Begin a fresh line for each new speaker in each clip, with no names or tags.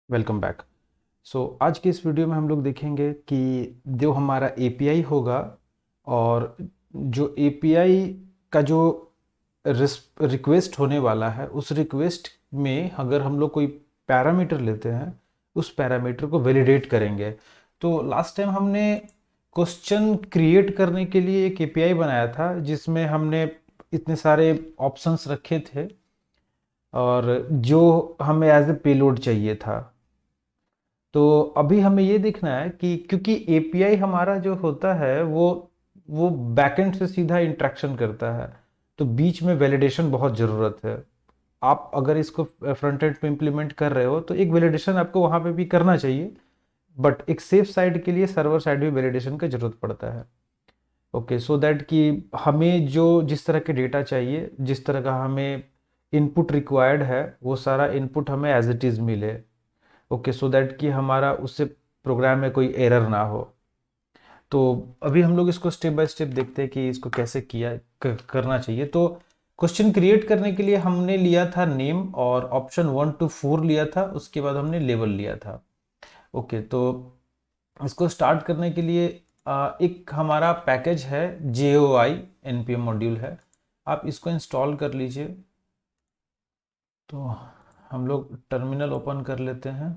Welcome back. आज की इस वीडियो में हम लोग देखेंगे कि जो हमारा एपीआई होगा और जो एपीआई का जो रिक्वेस्ट होने वाला है उस रिक्वेस्ट में अगर हम लोग कोई पैरामीटर लेते हैं उस पैरामीटर को वैलिडेट करेंगे। तो लास्ट टाइम हमने क्वेश्चन क्रिएट करने के लिए एक एपीआई बनाया था जिसमें हमने इतने सारे ऑप्शंस रखे थे और जो हमें एज ए पेलोड चाहिए था। तो अभी हमें ये देखना है कि क्योंकि एपीआई हमारा जो होता है वो बैकएंड से सीधा इंटरेक्शन करता है, तो बीच में वैलिडेशन बहुत ज़रूरत है। आप अगर इसको फ्रंट एंड पे इम्प्लीमेंट कर रहे हो तो एक वैलिडेशन आपको वहाँ पे भी करना चाहिए, बट एक सेफ साइड के लिए सर्वर साइड भी वैलिडेशन की ज़रूरत पड़ता है। ओके, सो दैट कि हमें जो जिस तरह के डेटा चाहिए, जिस तरह का हमें इनपुट रिक्वायर्ड है, वो सारा इनपुट हमें एज इट इज़ मिले। ओके, सो दैट कि हमारा उससे प्रोग्राम में कोई एरर ना हो। तो अभी हम लोग इसको स्टेप बाय स्टेप देखते हैं कि इसको कैसे करना चाहिए। तो क्वेश्चन क्रिएट करने के लिए हमने लिया था नेम और ऑप्शन 1 to 4 लिया था, उसके बाद हमने लेवल लिया था। ओके, तो इसको स्टार्ट करने के लिए एक हमारा पैकेज है JOI npm मॉड्यूल है, आप इसको इंस्टॉल कर लीजिए। तो हम लोग टर्मिनल ओपन कर लेते हैं,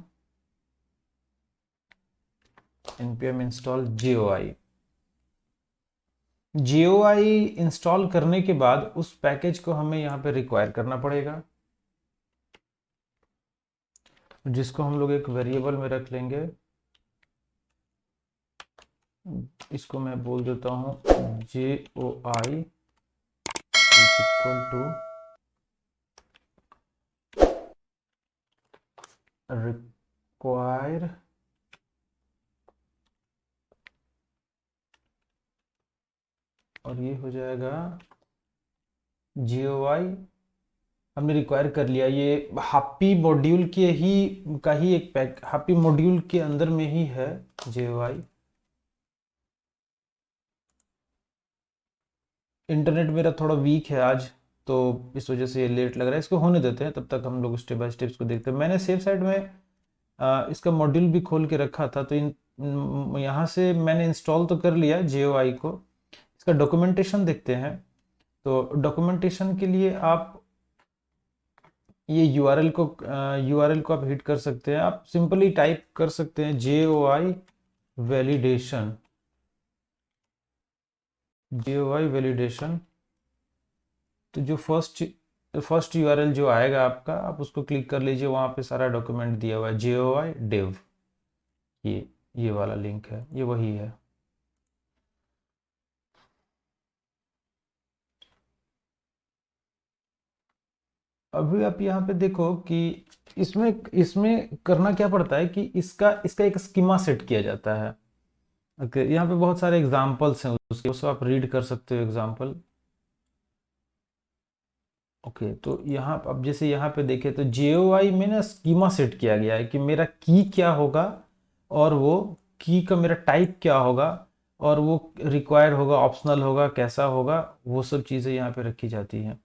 npm install JOI। GUI install करने के बाद उस पैकेज को हमें यहाँ पे रिक्वायर करना पड़ेगा, जिसको हम लोग एक वेरिएबल में रख लेंगे। इसको मैं बोल देता हूँ JOI इक्वल टू रिक्वायर और ये हो जाएगा JOI। हमने रिक्वायर कर लिया, ये हैप्पी मॉड्यूल के ही का ही एक पैक, हैप्पी मॉड्यूल के अंदर में ही है JOI। इंटरनेट मेरा थोड़ा वीक है आज, तो इस वजह से ये लेट लग रहा है। इसको होने देते हैं, तब तक हम लोग स्टेप बाय स्टेप इसको देखते हैं। मैंने सेफ साइड में इसका मॉड्यूल भी खोल के रखा था, तो यहाँ से मैंने इंस्टॉल तो कर लिया JOI को। इसका डॉक्यूमेंटेशन देखते हैं। तो डॉक्यूमेंटेशन के लिए आप ये यूआरएल को आप हिट कर सकते हैं। आप सिंपली टाइप कर सकते हैं JOI वैलिडेशन, JOI वैलिडेशन। तो जो फर्स्ट यूआरएल जो आएगा आपका, आप उसको क्लिक कर लीजिए, वहाँ पे सारा डॉक्यूमेंट दिया हुआ है JOI dev। ये वाला लिंक है, ये वही है। अभी आप यहाँ पे देखो कि इसमें इसमें करना क्या पड़ता है कि इसका इसका एक स्कीमा सेट किया जाता है। ओके, यहाँ पे बहुत सारे एग्जांपल्स हैं, उसके उसको आप रीड कर सकते हो एग्जांपल। ओके, तो यहाँ अब जैसे यहाँ पे देखें तो JOI में ना स्कीमा सेट किया गया है कि मेरा की क्या होगा और वो की का मेरा टाइप क्या होगा और वो रिक्वायर्ड होगा, ऑप्शनल होगा, कैसा होगा, वो सब चीज़ें यहाँ पे रखी जाती हैं।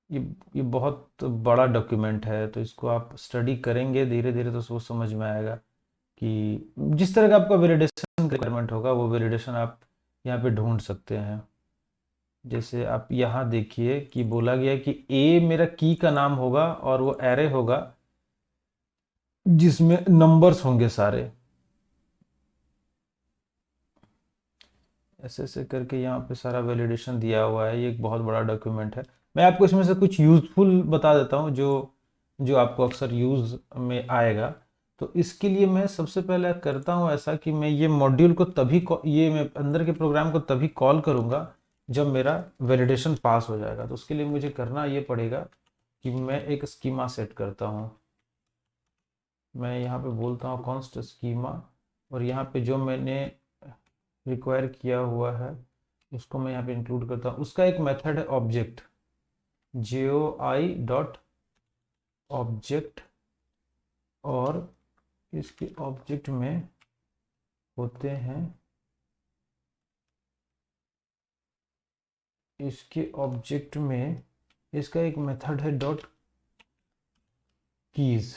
ये ये बहुत बड़ा डॉक्यूमेंट है, तो इसको आप स्टडी करेंगे धीरे धीरे तो वो समझ में आएगा कि जिस तरह का आपका वेलिडेशन रिक्वायरमेंट होगा वो वेलिडेशन आप यहाँ पे ढूंढ सकते हैं। जैसे आप यहाँ देखिए कि बोला गया है कि ए मेरा की का नाम होगा और वो एरे होगा जिसमें नंबर्स होंगे सारे। ऐसे ऐसे करके यहाँ पे सारा वैलिडेशन दिया हुआ है। ये एक बहुत बड़ा डॉक्यूमेंट है। मैं आपको इसमें से कुछ यूज़फुल बता देता हूँ जो जो आपको अक्सर यूज़ में आएगा। तो इसके लिए मैं सबसे पहले करता हूँ ऐसा कि मैं ये मॉड्यूल को ये मैं अंदर के प्रोग्राम को तभी कॉल करूँगा जब मेरा वैलिडेशन पास हो जाएगा। तो उसके लिए मुझे करना ये पड़ेगा कि मैं एक स्कीमा सेट करता हूँ। मैं यहाँ पे बोलता हूँ कॉन्स्ट स्कीमा, और यहाँ पे जो मैंने रिक्वायर किया हुआ है उसको मैं यहाँ पे इंक्लूड करता हूँ। उसका एक मेथड है ऑब्जेक्ट, JOI डॉट ऑब्जेक्ट, और इसके ऑब्जेक्ट में होते हैं, इसके ऑब्जेक्ट में इसका एक मेथड है डॉट कीज।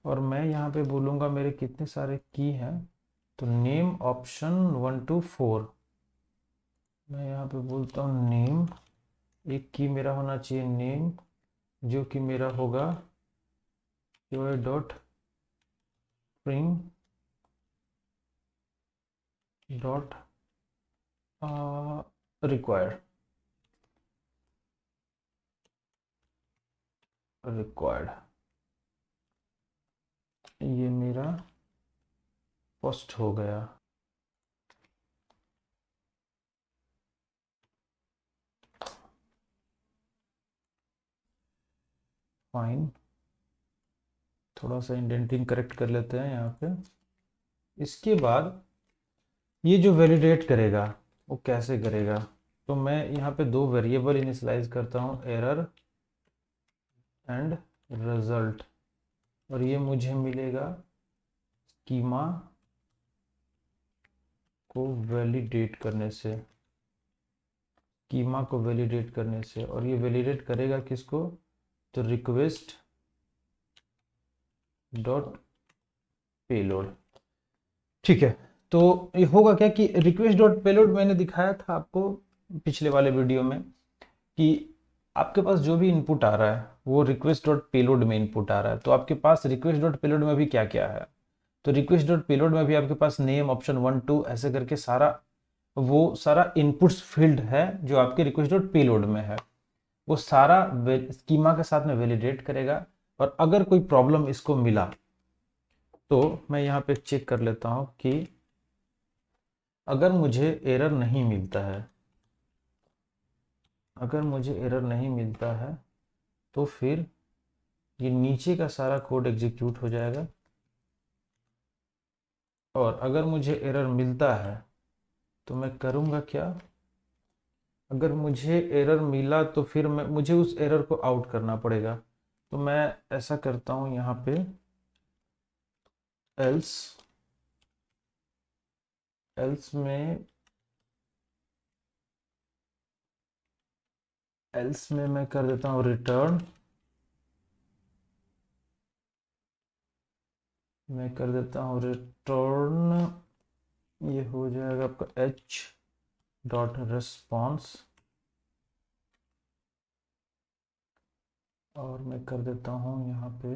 और मैं यहाँ पे बोलूँगा मेरे कितने सारे की हैं, तो नेम ऑप्शन 1 to 4। मैं यहाँ पे बोलता हूँ नेम, एक की मेरा होना चाहिए नेम, जो कि मेरा होगा dot string dot required required. ये मेरा फर्स्ट हो गया। फाइन, थोड़ा सा इंडेंटिंग करेक्ट कर लेते हैं यहाँ पे। इसके बाद ये जो वैलिडेट करेगा वो कैसे करेगा, तो मैं यहाँ पे दो वेरिएबल इनिशियलाइज करता हूँ, एरर एंड रिजल्ट, और ये मुझे मिलेगा स्कीमा को वैलिडेट करने से, स्कीमा को वैलिडेट करने से। और ये वैलिडेट करेगा किसको, तो रिक्वेस्ट डॉट पेलोड। ठीक है, तो ये होगा क्या कि रिक्वेस्ट डॉट पेलोड मैंने दिखाया था आपको पिछले वाले वीडियो में कि आपके पास जो भी इनपुट आ रहा है वो रिक्वेस्ट डॉट पेलोड में इनपुट आ रहा है। तो आपके पास रिक्वेस्ट डॉट पेलोड में भी क्या क्या है, तो रिक्वेस्ट डॉट पेलोड में भी आपके पास नेम ऑप्शन 1 2 ऐसे करके सारा वो सारा इनपुट्स फील्ड है जो आपके रिक्वेस्ट डॉट पेलोड में है, वो सारा स्कीमा के साथ में वैलिडेट करेगा। और अगर कोई प्रॉब्लम इसको मिला तो मैं यहाँ पे चेक कर लेता हूँ कि अगर मुझे एरर नहीं मिलता है, अगर मुझे एरर नहीं मिलता है तो फिर ये नीचे का सारा कोड एग्जीक्यूट हो जाएगा। और अगर मुझे एरर मिलता है तो मैं करूँगा क्या, अगर मुझे एरर मिला तो फिर मुझे उस एरर को आउट करना पड़ेगा। तो मैं ऐसा करता हूँ यहाँ पे एल्स, एल्स में एल्स में मैं कर देता हूँ रिटर्न, मैं कर देता हूँ रिटर्न, ये हो जाएगा आपका एच डॉट रिस्पॉन्स, और मैं कर देता हूँ यहाँ पे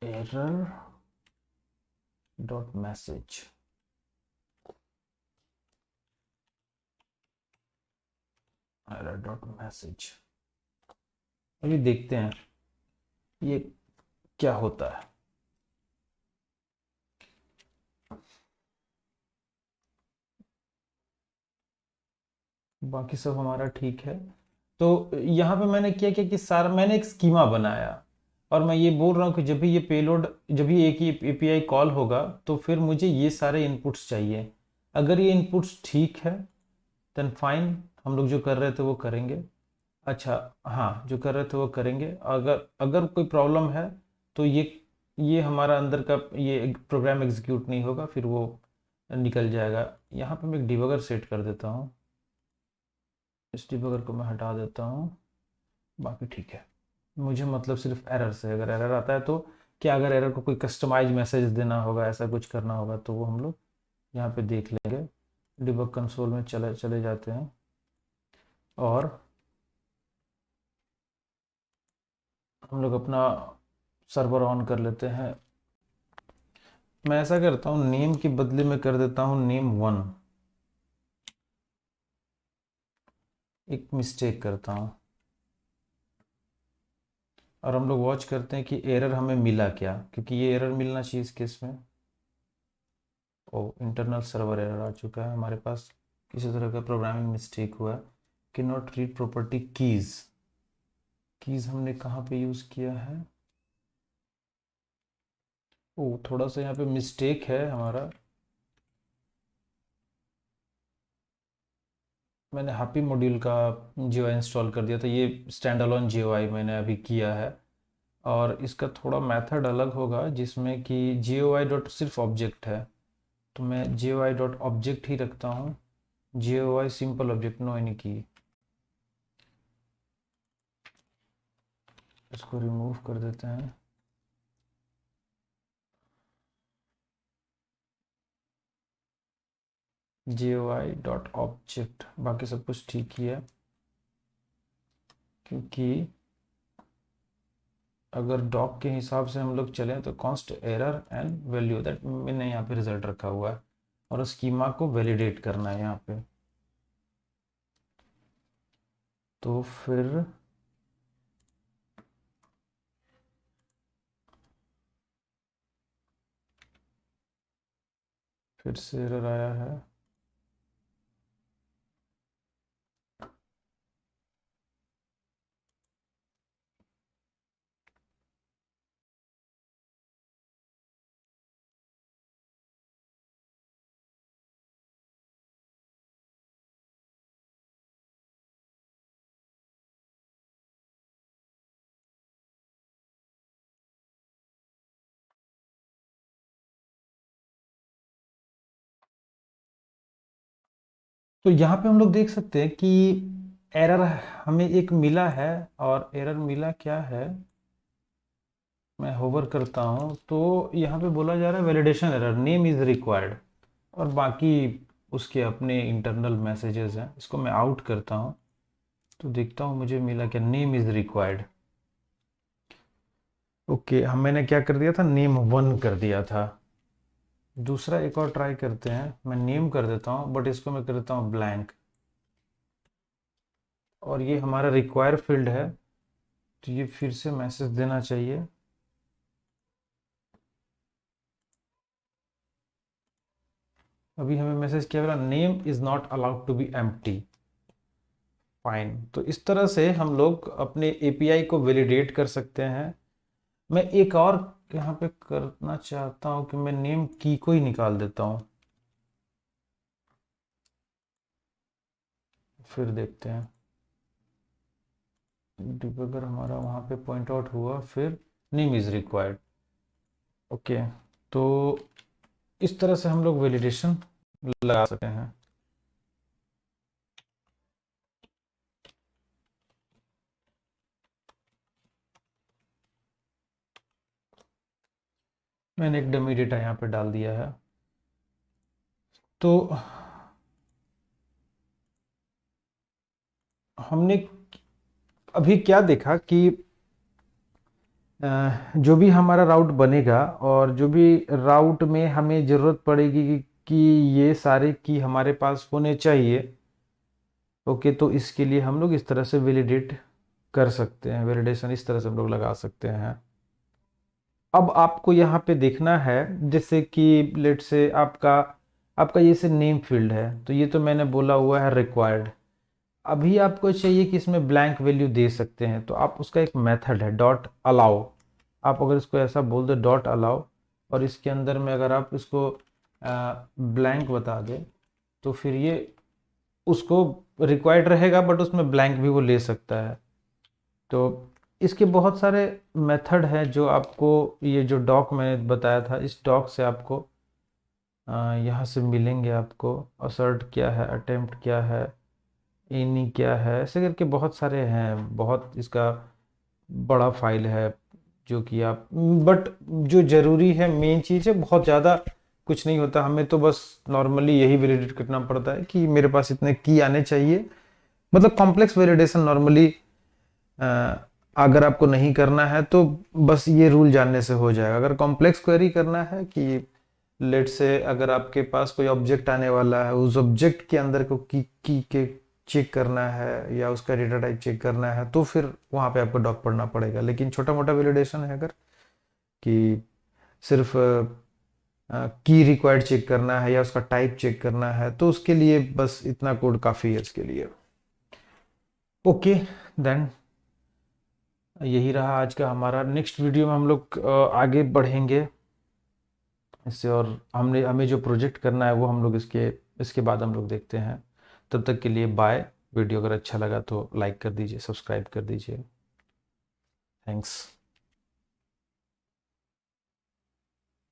error dot message. Error dot message, अभी देखते हैं ये क्या होता है। बाकी सब हमारा ठीक है। तो यहाँ पे मैंने क्या किया कि सारा मैंने एक स्कीमा बनाया, और मैं ये बोल रहा हूँ कि जब भी ये पेलोड, जब भी एक ही एपीआई कॉल होगा तो फिर मुझे ये सारे इनपुट्स चाहिए। अगर ये इनपुट्स ठीक है देन फाइन, हम लोग जो कर रहे थे वो करेंगे। अच्छा, हाँ, जो कर रहे थे वो करेंगे। अगर अगर कोई प्रॉब्लम है तो ये हमारा अंदर का ये प्रोग्राम एग्जीक्यूट नहीं होगा, फिर वो निकल जाएगा। यहाँ पे मैं एक डिबगर सेट कर देता हूँ, इस डिबगर को मैं हटा देता हूँ, बाकी ठीक है। मुझे मतलब सिर्फ एरर से, अगर एरर आता है तो क्या, अगर एरर को कोई कस्टमाइज मैसेज देना होगा, ऐसा कुछ करना होगा तो वो हम लोग यहाँ पे देख लेंगे। डिबग कंसोल में चले चले जाते हैं और हम लोग अपना सर्वर ऑन कर लेते हैं। मैं ऐसा करता हूँ नेम के बदले में कर देता हूँ नेम 1, एक मिस्टेक करता हूँ, और हम लोग वॉच करते हैं कि एरर हमें मिला क्या, क्योंकि ये एरर मिलना चाहिए इस केस में। ओ, इंटरनल सर्वर एरर आ चुका है हमारे पास, किसी तरह का प्रोग्रामिंग मिस्टेक हुआ है कि not read property keys. Keys हमने कहाँ पे यूज़ किया है, ओ थोड़ा सा यहाँ पे मिस्टेक है हमारा। मैंने हैप्पी मॉड्यूल का जीओआई इंस्टॉल कर दिया था, ये स्टैंड अलोन जीओआई मैंने अभी किया है। और इसका थोड़ा मेथड अलग होगा जिसमें कि जीओआई डॉट सिर्फ ऑब्जेक्ट है, तो मैं जीओआई डॉट ऑब्जेक्ट ही रखता हूँ। GOI simple object, no any key. इसको रिमूव कर देते हैं। GUI.object, बाकी सब कुछ ठीक ही है, क्योंकि अगर डॉक के हिसाब से हम लोग चलें तो const error and value that मैंने यहाँ पे रिजल्ट रखा हुआ है, और स्कीमा को वैलिडेट करना है यहाँ पे। तो फिर से एरर आया है। तो यहाँ पे हम लोग देख सकते हैं कि एरर हमें एक मिला है, और एरर मिला क्या है, मैं होवर करता हूँ तो यहाँ पे बोला जा रहा है validation error, name is required, और बाकी उसके अपने इंटरनल मैसेजेस हैं। इसको मैं आउट करता हूँ तो देखता हूँ मुझे मिला क्या, नेम इज़ रिक्वायर्ड। ओके, हम मैंने क्या कर दिया था, नेम 1 कर दिया था। दूसरा एक और ट्राई करते हैं, मैं नेम कर देता हूँ बट इसको मैं कर देता हूँ ब्लैंक, और ये हमारा रिक्वायर फील्ड है, तो ये फिर से मैसेज देना चाहिए। अभी हमें मैसेज क्या मिला, name is not allowed to be empty. Fine, तो इस तरह से हम लोग अपने एपीआई को वैलिडेट कर सकते हैं। मैं एक और यहाँ पे करना चाहता हूँ कि मैं नेम की को ही निकाल देता हूँ, फिर देखते हैं। डिबगर हमारा वहाँ पे पॉइंट आउट हुआ, फिर नेम इज रिक्वायर्ड। ओके, तो इस तरह से हम लोग वैलिडेशन लगा सकते हैं। मैंने एक डमी डेटा यहाँ पे डाल दिया है। तो हमने अभी क्या देखा कि जो भी हमारा राउट बनेगा, और जो भी राउट में हमें ज़रूरत पड़ेगी कि ये सारे की हमारे पास होने चाहिए। ओके, तो इसके लिए हम लोग इस तरह से वैलिडेट कर सकते हैं, वैलिडेशन इस तरह से हम लोग लगा सकते हैं। अब आपको यहाँ पे देखना है, जैसे कि लेट से आपका आपका जैसे नेम फील्ड है, तो ये तो मैंने बोला हुआ है रिक्वायर्ड। अभी आपको चाहिए कि इसमें ब्लैंक वैल्यू दे सकते हैं, तो आप उसका एक मेथड है डॉट अलाउ। आप अगर इसको ऐसा बोल दो डॉट अलाउ, और इसके अंदर में अगर आप इसको ब्लैंक बता दें, तो फिर ये उसको रिक्वायर्ड रहेगा बट उसमें ब्लैंक भी वो ले सकता है। तो इसके बहुत सारे मेथड हैं जो आपको, ये जो डॉक मैंने बताया था, इस डॉक से आपको यहाँ से मिलेंगे। आपको असर्ट क्या है, अटेम्प्ट क्या है, इनी क्या है, ऐसे करके बहुत सारे हैं, बहुत इसका बड़ा फाइल है जो कि आप, बट जो ज़रूरी है मेन चीज़ है, बहुत ज़्यादा कुछ नहीं होता। हमें तो बस नॉर्मली यही वैलिडेट करना पड़ता है कि मेरे पास इतने की आने चाहिए। मतलब कॉम्प्लेक्स वैलिडेशन नॉर्मली अगर आपको नहीं करना है तो बस ये रूल जानने से हो जाएगा। अगर कॉम्प्लेक्स क्वेरी करना है कि लेट से अगर आपके पास कोई ऑब्जेक्ट आने वाला है, उस ऑब्जेक्ट के अंदर को की के चेक करना है या उसका डेटा टाइप चेक करना है, तो फिर वहाँ पे आपको डॉक पढ़ना पड़ेगा। लेकिन छोटा मोटा वैलिडेशन है, अगर कि सिर्फ की रिक्वायर्ड चेक करना है या उसका टाइप चेक करना है, तो उसके लिए बस इतना कोड काफ़ी है इसके लिए। ओके देन, यही रहा आज का हमारा। नेक्स्ट वीडियो में हम लोग आगे बढ़ेंगे इससे, और हमें जो प्रोजेक्ट करना है वो हम लोग इसके इसके बाद हम लोग देखते हैं। तब तक के लिए बाय। वीडियो अगर अच्छा लगा तो लाइक कर दीजिए, सब्सक्राइब कर दीजिए। थैंक्स।